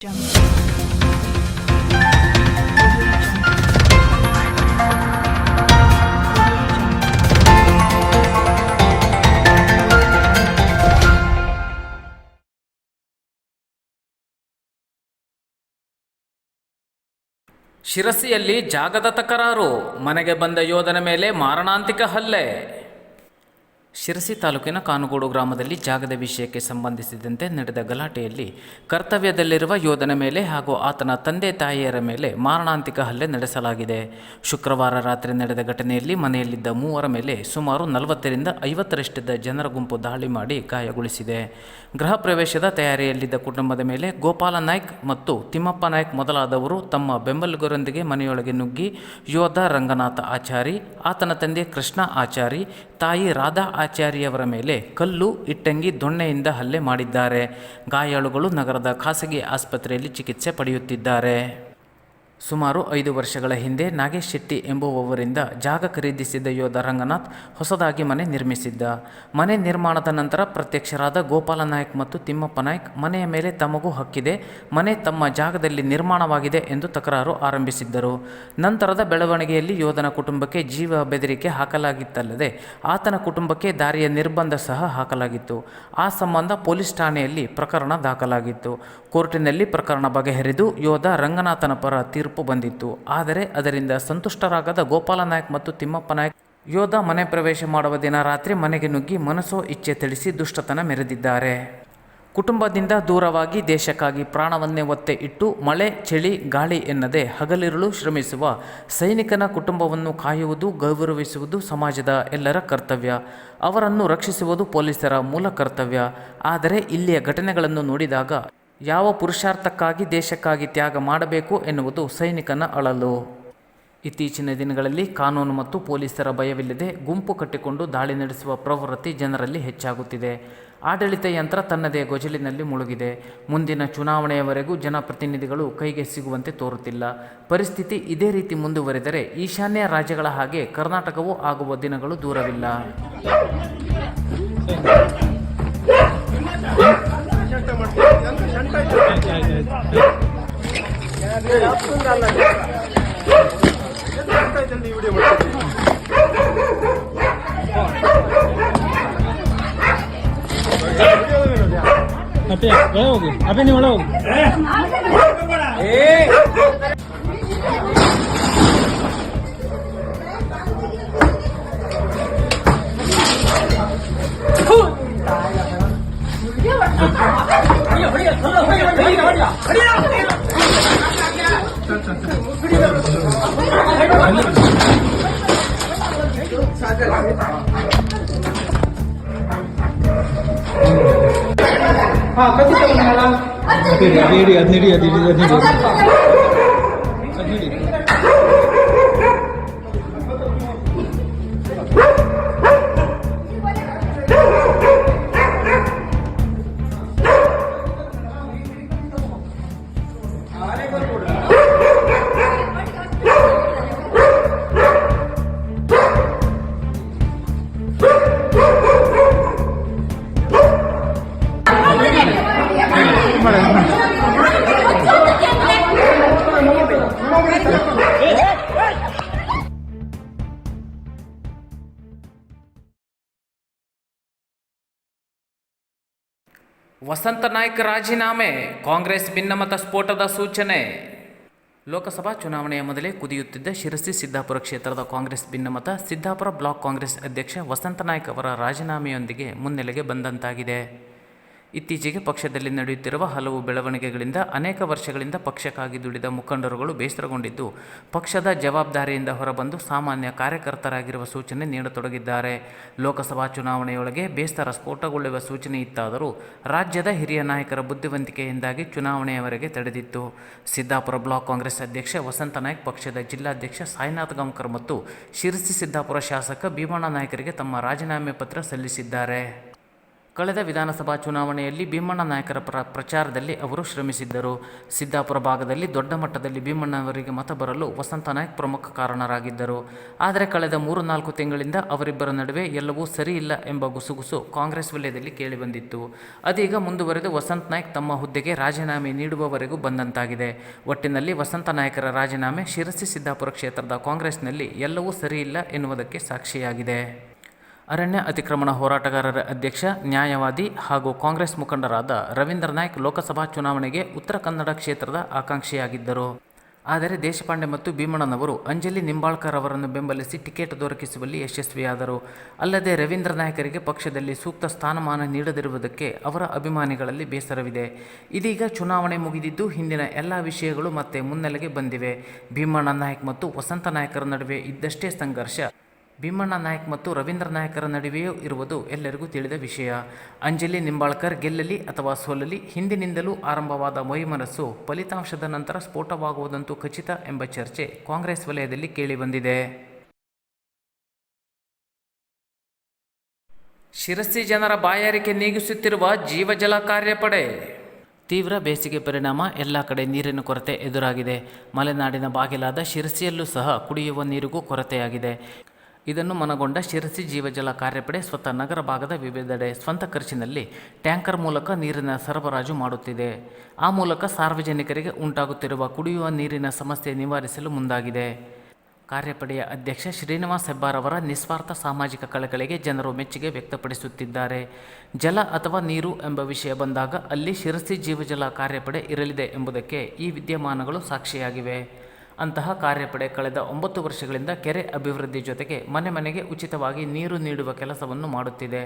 ಶಿರಸಿಯಲ್ಲಿ ಜಾಗದ ತಕರಾರು, ಮನೆಗೆ ಬಂದ ಯೋಧನ ಮೇಲೆ ಮಾರಣಾಂತಿಕ ಹಲ್ಲೆ. ಶಿರಸಿ ತಾಲೂಕಿನ ಕಾನುಗೋಡು ಗ್ರಾಮದಲ್ಲಿ ಜಾಗದ ವಿಷಯಕ್ಕೆ ಸಂಬಂಧಿಸಿದಂತೆ ನಡೆದ ಗಲಾಟೆಯಲ್ಲಿ ಕರ್ತವ್ಯದಲ್ಲಿರುವ ಯೋಧನ ಮೇಲೆ ಹಾಗೂ ಆತನ ತಂದೆ ತಾಯಿಯರ ಮೇಲೆ ಮಾರಣಾಂತಿಕ ಹಲ್ಲೆ ನಡೆಸಲಾಗಿದೆ. ಶುಕ್ರವಾರ ರಾತ್ರಿ ನಡೆದ ಘಟನೆಯಲ್ಲಿ ಮನೆಯಲ್ಲಿದ್ದ ಮೂವರ ಮೇಲೆ ಸುಮಾರು 40ರಿಂದ 50ರಷ್ಟಿದ್ದ ಜನರ ಗುಂಪು ದಾಳಿ ಮಾಡಿ ಗಾಯಗೊಳಿಸಿದೆ. ಗೃಹ ಪ್ರವೇಶದ ತಯಾರಿಯಲ್ಲಿದ್ದ ಕುಟುಂಬದ ಮೇಲೆ ಗೋಪಾಲ ನಾಯ್ಕ್ ಮತ್ತು ತಿಮ್ಮಪ್ಪ ನಾಯ್ಕ್ ಮೊದಲಾದವರು ತಮ್ಮ ಬೆಂಬಲಿಗರೊಂದಿಗೆ ಮನೆಯೊಳಗೆ ನುಗ್ಗಿ ಯೋಧ ರಂಗನಾಥ ಆಚಾರಿ, ಆತನ ತಂದೆ ಕೃಷ್ಣ ಆಚಾರಿ, ತಾಯಿ ರಾಧಾ ಆಚಾರ್ಯವರ ಮೇಲೆ ಕಲ್ಲು, ಇಟ್ಟಂಗಿ, ದೊಣ್ಣೆಯಿಂದ ಹಲ್ಲೆ ಮಾಡಿದ್ದಾರೆ. ಗಾಯಾಳುಗಳು ನಗರದ ಖಾಸಗಿ ಆಸ್ಪತ್ರೆಯಲ್ಲಿ ಚಿಕಿತ್ಸೆ ಪಡೆಯುತ್ತಿದ್ದಾರೆ. ಸುಮಾರು 5 ವರ್ಷಗಳ ಹಿಂದೆ ನಾಗೇಶ್ ಶೆಟ್ಟಿ ಎಂಬುವವರಿಂದ ಜಾಗ ಖರೀದಿಸಿದ್ದ ಯೋಧ ರಂಗನಾಥ್ ಹೊಸದಾಗಿ ಮನೆ ನಿರ್ಮಿಸಿದ್ದ. ಮನೆ ನಿರ್ಮಾಣದ ನಂತರ ಪ್ರತ್ಯಕ್ಷರಾದ ಗೋಪಾಲ ನಾಯ್ಕ್ ಮತ್ತು ತಿಮ್ಮಪ್ಪ ನಾಯ್ಕ್ ಮನೆಯ ಮೇಲೆ ತಮಗೂ ಹಕ್ಕಿದೆ, ಮನೆ ತಮ್ಮ ಜಾಗದಲ್ಲಿ ನಿರ್ಮಾಣವಾಗಿದೆ ಎಂದು ತಕರಾರು ಆರಂಭಿಸಿದ್ದರು. ನಂತರದ ಬೆಳವಣಿಗೆಯಲ್ಲಿ ಯೋಧನ ಕುಟುಂಬಕ್ಕೆ ಜೀವ ಬೆದರಿಕೆ ಹಾಕಲಾಗಿತ್ತಲ್ಲದೆ ಆತನ ಕುಟುಂಬಕ್ಕೆ ದಾರಿಯ ನಿರ್ಬಂಧ ಸಹ ಹಾಕಲಾಗಿತ್ತು. ಆ ಸಂಬಂಧ ಪೊಲೀಸ್ ಠಾಣೆಯಲ್ಲಿ ಪ್ರಕರಣ ದಾಖಲಾಗಿತ್ತು. ಕೋರ್ಟಿನಲ್ಲಿ ಪ್ರಕರಣ ಬಗೆಹರಿದು ಯೋಧ ರಂಗನಾಥನ ಪರ ತೀರ್ಪು ಬಂದಿತ್ತು. ಆದರೆ ಅದರಿಂದ ಸಂತುಷ್ಟರಾಗದ ಗೋಪಾಲ ನಾಯ್ಕ್ ಮತ್ತು ತಿಮ್ಮಪ್ಪ ನಾಯ್ಕ್ ಯೋಧ ಮನೆ ಪ್ರವೇಶ ಮಾಡುವ ದಿನ ರಾತ್ರಿ ಮನೆಗೆ ನುಗ್ಗಿ ಮನಸೋ ಇಚ್ಛೆ ತಿಳಿಸಿ ದುಷ್ಟತನ ಮೆರೆದಿದ್ದಾರೆ. ಕುಟುಂಬದಿಂದ ದೂರವಾಗಿ ದೇಶಕ್ಕಾಗಿ ಪ್ರಾಣವನ್ನೇ ಒತ್ತೆ ಇಟ್ಟು ಮಳೆ, ಚಳಿ, ಗಾಳಿ ಎನ್ನದೆ ಹಗಲಿರುಳು ಶ್ರಮಿಸುವ ಸೈನಿಕನ ಕುಟುಂಬವನ್ನು ಕಾಯುವುದು, ಗೌರವಿಸುವುದು ಸಮಾಜದ ಎಲ್ಲರ ಕರ್ತವ್ಯ. ಅವರನ್ನು ರಕ್ಷಿಸುವುದು ಪೊಲೀಸರ ಮೂಲ ಕರ್ತವ್ಯ. ಆದರೆ ಇಲ್ಲಿಯ ಘಟನೆಗಳನ್ನು ನೋಡಿದಾಗ ಯಾವ ಪುರುಷಾರ್ಥಕ್ಕಾಗಿ ದೇಶಕ್ಕಾಗಿ ತ್ಯಾಗ ಮಾಡಬೇಕು ಎನ್ನುವುದು ಸೈನಿಕನ ಅಳಲು. ಇತ್ತೀಚಿನ ದಿನಗಳಲ್ಲಿ ಕಾನೂನು ಮತ್ತು ಪೊಲೀಸರ ಭಯವಿಲ್ಲದೆ ಗುಂಪು ಕಟ್ಟಿಕೊಂಡು ದಾಳಿ ನಡೆಸುವ ಪ್ರವೃತ್ತಿ ಜನರಲ್ಲಿ ಹೆಚ್ಚಾಗುತ್ತಿದೆ. ಆಡಳಿತ ಯಂತ್ರ ತನ್ನದೇ ಗೊಜಲಿನಲ್ಲಿ ಮುಳುಗಿದೆ. ಮುಂದಿನ ಚುನಾವಣೆಯವರೆಗೂ ಜನಪ್ರತಿನಿಧಿಗಳು ಕೈಗೆ ಸಿಗುವಂತೆ ತೋರುತ್ತಿಲ್ಲ. ಪರಿಸ್ಥಿತಿ ಇದೇ ರೀತಿ ಮುಂದುವರಿದರೆ ಈಶಾನ್ಯ ರಾಜ್ಯಗಳ ಹಾಗೆ ಕರ್ನಾಟಕವೂ ಆಗುವ ದಿನಗಳು ದೂರವಿಲ್ಲ. ಅಪ್ಪೆ ನೀವು ಒಳಗೆ ಹೋಗಿ. ವಸಂತ ನಾಯ್ಕ್ ರಾಜೀನಾಮೆ, ಕಾಂಗ್ರೆಸ್ ಭಿನ್ನಮತ ಸ್ಫೋಟದ ಸೂಚನೆ. ಲೋಕಸಭಾ ಚುನಾವಣೆಯ ಮೊದಲೇ ಕುದಿಯುತ್ತಿದ್ದ ಶಿರಸಿ ಸಿದ್ದಾಪುರ ಕ್ಷೇತ್ರದ ಕಾಂಗ್ರೆಸ್ ಭಿನ್ನಮತ ಸಿದ್ದಾಪುರ ಬ್ಲಾಕ್ ಕಾಂಗ್ರೆಸ್ ಅಧ್ಯಕ್ಷ ವಸಂತ ನಾಯ್ಕ್ ಅವರ ರಾಜೀನಾಮೆಯೊಂದಿಗೆ ಮುನ್ನೆಲೆಗೆ ಬಂದಂತಾಗಿದೆ. ಇತ್ತೀಚೆಗೆ ಪಕ್ಷದಲ್ಲಿ ನಡೆಯುತ್ತಿರುವ ಹಲವು ಬೆಳವಣಿಗೆಗಳಿಂದ ಅನೇಕ ವರ್ಷಗಳಿಂದ ಪಕ್ಷಕ್ಕಾಗಿ ದುಡಿದ ಮುಖಂಡರುಗಳು ಬೇಸರಗೊಂಡಿದ್ದು ಪಕ್ಷದ ಜವಾಬ್ದಾರಿಯಿಂದ ಹೊರಬಂದು ಸಾಮಾನ್ಯ ಕಾರ್ಯಕರ್ತರಾಗಿರುವ ಸೂಚನೆ ನೀಡತೊಡಗಿದ್ದಾರೆ. ಲೋಕಸಭಾ ಚುನಾವಣೆಯೊಳಗೆ ಬೇಸರ ಸ್ಫೋಟಗೊಳ್ಳುವ ಸೂಚನೆ ಇತ್ತಾದರೂ ರಾಜ್ಯದ ಹಿರಿಯ ನಾಯಕರ ಬುದ್ಧಿವಂತಿಕೆಯಿಂದಾಗಿ ಚುನಾವಣೆಯವರೆಗೆ ತಡೆದಿತ್ತು. ಸಿದ್ದಾಪುರ ಬ್ಲಾಕ್ ಕಾಂಗ್ರೆಸ್ ಅಧ್ಯಕ್ಷ ವಸಂತ ನಾಯ್ಕ್ ಪಕ್ಷದ ಜಿಲ್ಲಾಧ್ಯಕ್ಷ ಸಾಯಿನಾಥ್ ಗಾಂವ್ಕರ್ ಮತ್ತು ಶಿರಸಿ ಸಿದ್ದಾಪುರ ಶಾಸಕ ಭೀಮಣ್ಣ ನಾಯ್ಕರಿಗೆ ತಮ್ಮ ರಾಜೀನಾಮೆ ಪತ್ರ ಸಲ್ಲಿಸಿದ್ದಾರೆ. ಕಳೆದ ವಿಧಾನಸಭಾ ಚುನಾವಣೆಯಲ್ಲಿ ಭೀಮಣ್ಣ ನಾಯಕರ ಪ್ರಚಾರದಲ್ಲಿ ಅವರು ಶ್ರಮಿಸಿದ್ದರು. ಸಿದ್ದಾಪುರ ಭಾಗದಲ್ಲಿ ದೊಡ್ಡ ಮಟ್ಟದಲ್ಲಿ ಭೀಮಣ್ಣವರಿಗೆ ಮತ ಬರಲು ವಸಂತ ನಾಯ್ಕ್ ಪ್ರಮುಖ ಕಾರಣರಾಗಿದ್ದರು. ಆದರೆ ಕಳೆದ 3-4 ತಿಂಗಳಿಂದ ಅವರಿಬ್ಬರ ನಡುವೆ ಎಲ್ಲವೂ ಸರಿ ಇಲ್ಲ ಎಂಬ ಗುಸುಗುಸು ಕಾಂಗ್ರೆಸ್ ವಲಯದಲ್ಲಿ ಕೇಳಿಬಂದಿತ್ತು. ಅದೀಗ ಮುಂದುವರೆದು ವಸಂತ ನಾಯ್ಕ್ ತಮ್ಮ ಹುದ್ದೆಗೆ ರಾಜೀನಾಮೆ ನೀಡುವವರೆಗೂ ಬಂದಂತಾಗಿದೆ. ಒಟ್ಟಿನಲ್ಲಿ ವಸಂತ ನಾಯ್ಕರ ರಾಜೀನಾಮೆ ಶಿರಸಿ ಸಿದ್ದಾಪುರ ಕ್ಷೇತ್ರದ ಕಾಂಗ್ರೆಸ್ನಲ್ಲಿ ಎಲ್ಲವೂ ಸರಿಯಿಲ್ಲ ಎನ್ನುವುದಕ್ಕೆ ಸಾಕ್ಷಿಯಾಗಿದೆ. ಅರಣ್ಯ ಅತಿಕ್ರಮಣ ಹೋರಾಟಗಾರರ ಅಧ್ಯಕ್ಷ, ನ್ಯಾಯವಾದಿ ಹಾಗೂ ಕಾಂಗ್ರೆಸ್ ಮುಖಂಡರಾದ ರವೀಂದ್ರ ನಾಯ್ಕ್ ಲೋಕಸಭಾ ಚುನಾವಣೆಗೆ ಉತ್ತರ ಕನ್ನಡ ಕ್ಷೇತ್ರದ ಆಕಾಂಕ್ಷಿಯಾಗಿದ್ದರು. ಆದರೆ ದೇಶಪಾಂಡೆ ಮತ್ತು ಭೀಮಣ್ಣನವರು ಅಂಜಲಿ ನಿಂಬಾಳ್ಕರ್ ಅವರನ್ನು ಬೆಂಬಲಿಸಿ ಟಿಕೆಟ್ ದೊರಕಿಸುವಲ್ಲಿ ಯಶಸ್ವಿಯಾದರು. ಅಲ್ಲದೆ ರವೀಂದ್ರ ನಾಯ್ಕರಿಗೆ ಪಕ್ಷದಲ್ಲಿ ಸೂಕ್ತ ಸ್ಥಾನಮಾನ ನೀಡದಿರುವುದಕ್ಕೆ ಅವರ ಅಭಿಮಾನಿಗಳಲ್ಲಿ ಬೇಸರವಿದೆ. ಇದೀಗ ಚುನಾವಣೆ ಮುಗಿದಿದ್ದು ಹಿಂದಿನ ಎಲ್ಲ ವಿಷಯಗಳು ಮತ್ತೆ ಮುನ್ನೆಲೆಗೆ ಬಂದಿವೆ. ಭೀಮಣ್ಣ ನಾಯ್ಕ್ ಮತ್ತು ವಸಂತ ನಾಯ್ಕರ ನಡುವೆ ಇದ್ದಷ್ಟೇ ಸಂಘರ್ಷ ಭೀಮಣ್ಣ ನಾಯ್ಕ್ ಮತ್ತು ರವೀಂದ್ರ ನಾಯ್ಕರ ನಡುವೆಯೂ ಇರುವುದು ಎಲ್ಲರಿಗೂ ತಿಳಿದ ವಿಷಯ. ಅಂಜಲಿ ನಿಂಬಾಳ್ಕರ್ ಗೆಲ್ಲಲಿ ಅಥವಾ ಸೋಲಲಿ, ಹಿಂದಿನಿಂದಲೂ ಆರಂಭವಾದ ವೈಮನಸ್ಸು ಫಲಿತಾಂಶದ ನಂತರ ಸ್ಫೋಟವಾಗುವುದಂತೂ ಖಚಿತ ಎಂಬ ಚರ್ಚೆ ಕಾಂಗ್ರೆಸ್ ವಲಯದಲ್ಲಿ ಕೇಳಿಬಂದಿದೆ. ಶಿರಸಿ ಜನರ ಬಾಯಾರಿಕೆ ನೀಗಿಸುತ್ತಿರುವ ಜೀವಜಲ ಕಾರ್ಯಪಡೆ. ತೀವ್ರ ಬೇಸಿಗೆ ಪರಿಣಾಮ ಎಲ್ಲ ಕಡೆ ನೀರಿನ ಕೊರತೆ ಎದುರಾಗಿದೆ. ಮಲೆನಾಡಿನ ಬಾಗಿಲಾದ ಶಿರಸಿಯಲ್ಲೂ ಸಹ ಕುಡಿಯುವ ನೀರಿಗೂ ಕೊರತೆಯಾಗಿದೆ. ಇದನ್ನು ಮನಗೊಂಡ ಶಿರಸಿ ಜೀವಜಲ ಕಾರ್ಯಪಡೆ ಸ್ವತಃ ನಗರ ಭಾಗದ ವಿವಿಧೆಡೆ ಸ್ವಂತ ಖರ್ಚಿನಲ್ಲಿ ಟ್ಯಾಂಕರ್ ಮೂಲಕ ನೀರಿನ ಸರಬರಾಜು ಮಾಡುತ್ತಿದೆ. ಆ ಮೂಲಕ ಸಾರ್ವಜನಿಕರಿಗೆ ಉಂಟಾಗುತ್ತಿರುವ ಕುಡಿಯುವ ನೀರಿನ ಸಮಸ್ಯೆ ನಿವಾರಿಸಲು ಮುಂದಾಗಿದೆ. ಕಾರ್ಯಪಡೆಯ ಅಧ್ಯಕ್ಷ ಶ್ರೀನಿವಾಸ್ ಹೆಬ್ಬಾರ್ ಅವರ ನಿಸ್ವಾರ್ಥ ಸಾಮಾಜಿಕ ಕಳಕಳಿಗೆ ಜನರು ಮೆಚ್ಚುಗೆ ವ್ಯಕ್ತಪಡಿಸುತ್ತಿದ್ದಾರೆ. ಜಲ ಅಥವಾ ನೀರು ಎಂಬ ವಿಷಯ ಬಂದಾಗ ಅಲ್ಲಿ ಶಿರಸಿ ಜೀವಜಲ ಕಾರ್ಯಪಡೆ ಇರಲಿದೆ ಎಂಬುದಕ್ಕೆ ಈ ವಿದ್ಯಮಾನಗಳು ಸಾಕ್ಷಿಯಾಗಿವೆ. ಅಂತಹ ಕಾರ್ಯಪಡೆ ಕಳೆದ 9 ವರ್ಷಗಳಿಂದ ಕೆರೆ ಅಭಿವೃದ್ಧಿ ಜೊತೆಗೆ ಮನೆ ಮನೆಗೆ ಉಚಿತವಾಗಿ ನೀರು ನೀಡುವ ಕೆಲಸವನ್ನು ಮಾಡುತ್ತಿದೆ.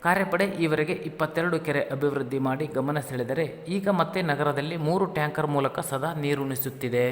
ಕಾರ್ಯಪಡೆ ಈವರೆಗೆ 22 ಕೆರೆ ಅಭಿವೃದ್ಧಿ ಮಾಡಿ ಗಮನ ಸೆಳೆದರೆ ಈಗ ಮತ್ತೆ ನಗರದಲ್ಲಿ 3 ಟ್ಯಾಂಕರ್ ಮೂಲಕ ಸದಾ ನೀರುಣಿಸುತ್ತಿದೆ.